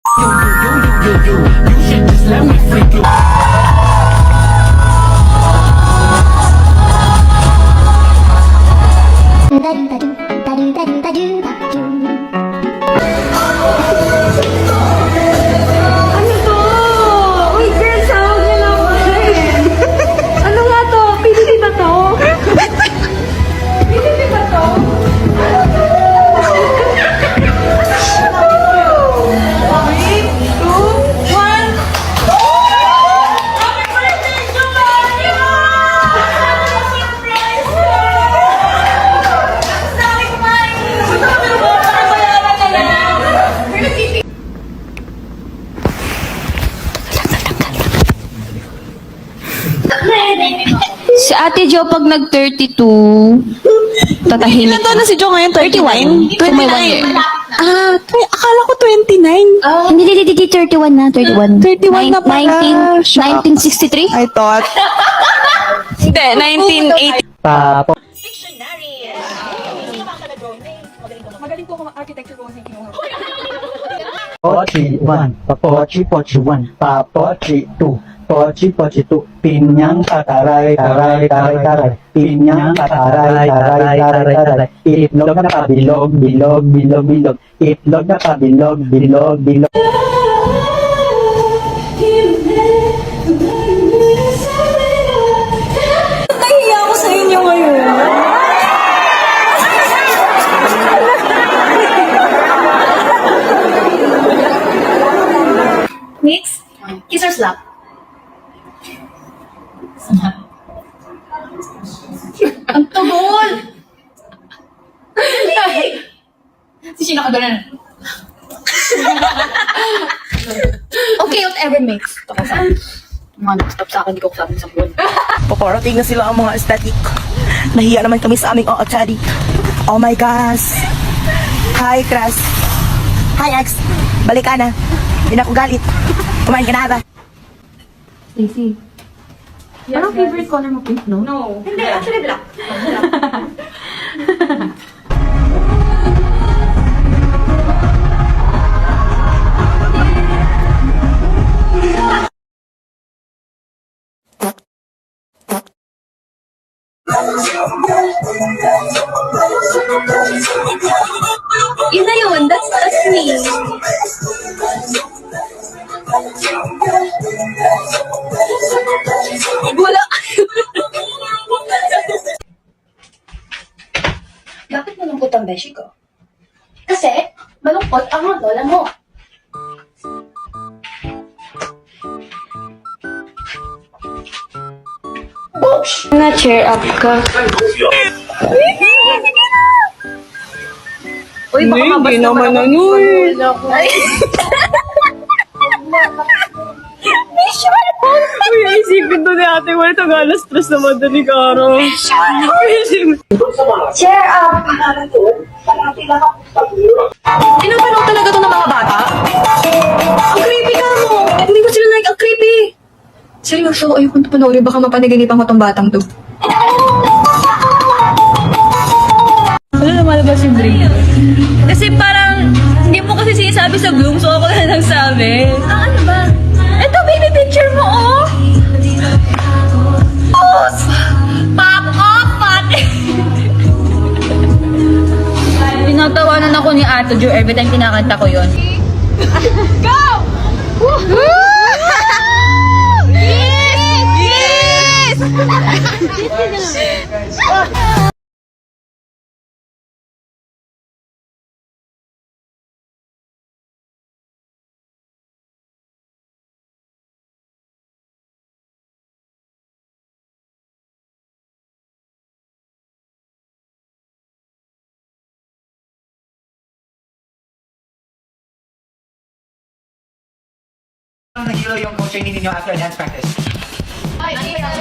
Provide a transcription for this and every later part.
You should just let me freak you. Ano to? Uy, girls, tawag niyo lang ako. Ano nga to? PDD ba to? PDD ba to? Three, two, one. Happy birthday, Giovanni! Surprise! Ang daming money! Sabi mo, pakibayaran na lang. Si Ate Jo pag nag-32, tatahimik. Ilan taon na si Jo ngayon? 31? 29. Akala ko 29. Hindi, 31 na, 31. 31 na pala. 1963? I thought. Hindi, 1980. Papo. Magaling po ako architecture po kasi kinuha. Pochi 1, Pochi Pochi 1, Pochi 2, Pochi Pochi 2, Pinyang kataray, taray, taray, taray, Pinyang kataray, taray, taray, taray, Itlog na pabilog, bilog, bilog, bilog, Itlog na pabilog, bilog, bilog. Nahiya ako sa inyo ngayon. Mix, kiss or slap? Ang tugol! Si Sheena ka doon. Okay, whatever mix. Mga stop sa akin, di ko kasama sa buwan. Paparating na sila ang mga aesthetic. Nahiya naman kami sa aming aesthetic. Oh my gosh. Hi, Crush. Hi, Ex. Balik ka na. Hindi na ako galit. Kumain ka na ba? Stacy. Anong favorite color mo? Pink, no? No. Hindi, actually black. Yun na yun, that's me. Wala. Bakit malungkot ang beshi ko? Kasi, malungkot ang mga lola mo. Na-cheer up ka. Uy, baka mabas naman ako. Uy, isipin to ni ate. Wala itong alas stress na madaling araw. Cheer up! Tinatanong talaga to ng mga bata? Ang creepy ka mo! Hindi ko sila like, ang creepy! Seryoso, ayoko ito panoorin. Baka mapanaginipan ko tong batang to. Ano lumalabas yung dream? Kasi parang, hindi mo kasi sinasabi sa Bloom, so ako na nagsabi. Ano ba? Ito, baby picture mo, oh! Oh! Pop off, pati! Tinatawanan ako ni Ato Jo every time kinakanta ko yun. Go! Woo! Yes! Yes! Nahilo yung coach training ninyo after dance practice.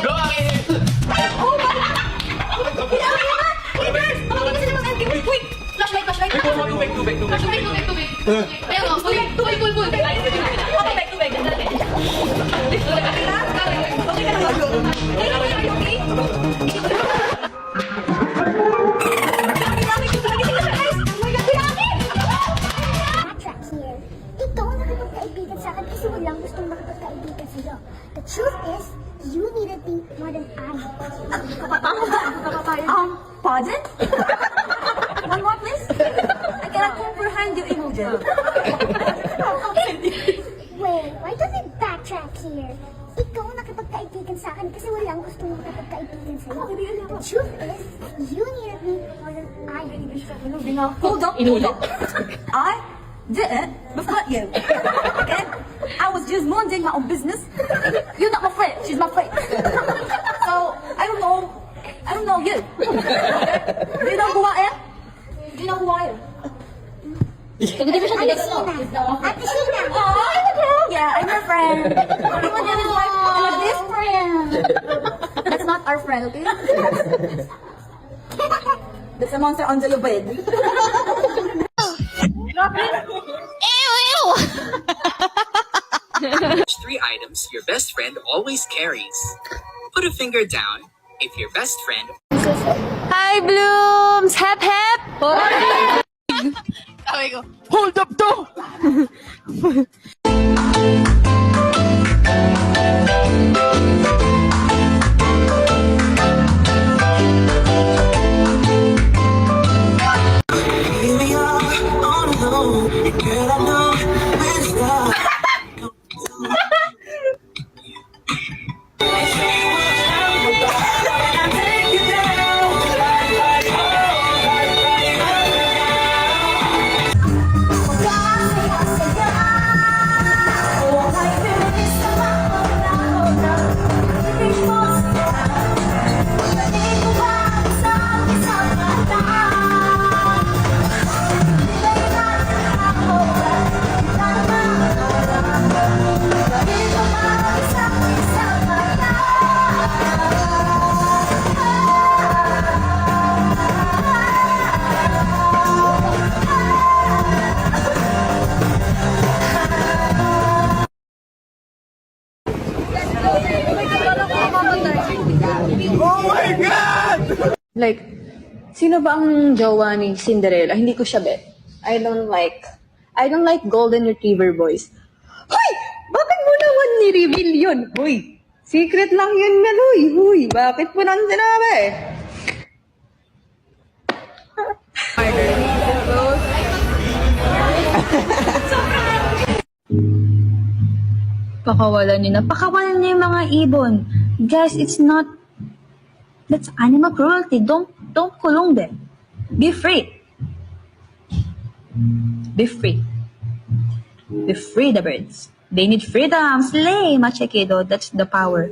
Go! Flashlight, flashlight. Tubig. Flashlight, tubig. Ayun o, tubig. Okay, tubig. Okay ka lang. Okay. makipagkaibigan sa akin kasi walang gustong makipagkaibigan sa'yo. The truth is, you needed me more than I. Pardon? One more, please? I cannot comprehend your emotion. Wait, why don't we backtrack here? Ikaw ang nakipagkaibigan sa akin kasi walang gustong makipagkaibigan sa'yo. The truth is, you needed me more than I. Hold up. I didn't befriend you. Okay? I was just minding my own business. You're not my friend. She's my friend. So, I don't know you. Do you know who I am? Do you know who I am? Hindi mo siya Ate tinigil. Sheena. Ate Sheena. Yeah, I'm your friend. You want to be like my best friend. That's not our friend, okay? That's a monster under your bed. Which 3 items your best friend always carries? Put a finger down if your best friend Hi, Blooms! Hep, hep! Hold up to! Like, sino ba ang jowa ni Cinderella? Hindi ko siya bet. I don't like golden retriever boys. Hoy! Bakit mo naman ni-reveal yun? Hoy! Secret lang yun, Meloy. Hoy! Bakit mo nang sinabi? Pakawalan niyo na. Pakawalan niyo yung mga ibon. Guys, that's animal cruelty. Don't kulong them. Be free. Be free. Be free, the birds. They need freedom. Slay, machekido. That's the power.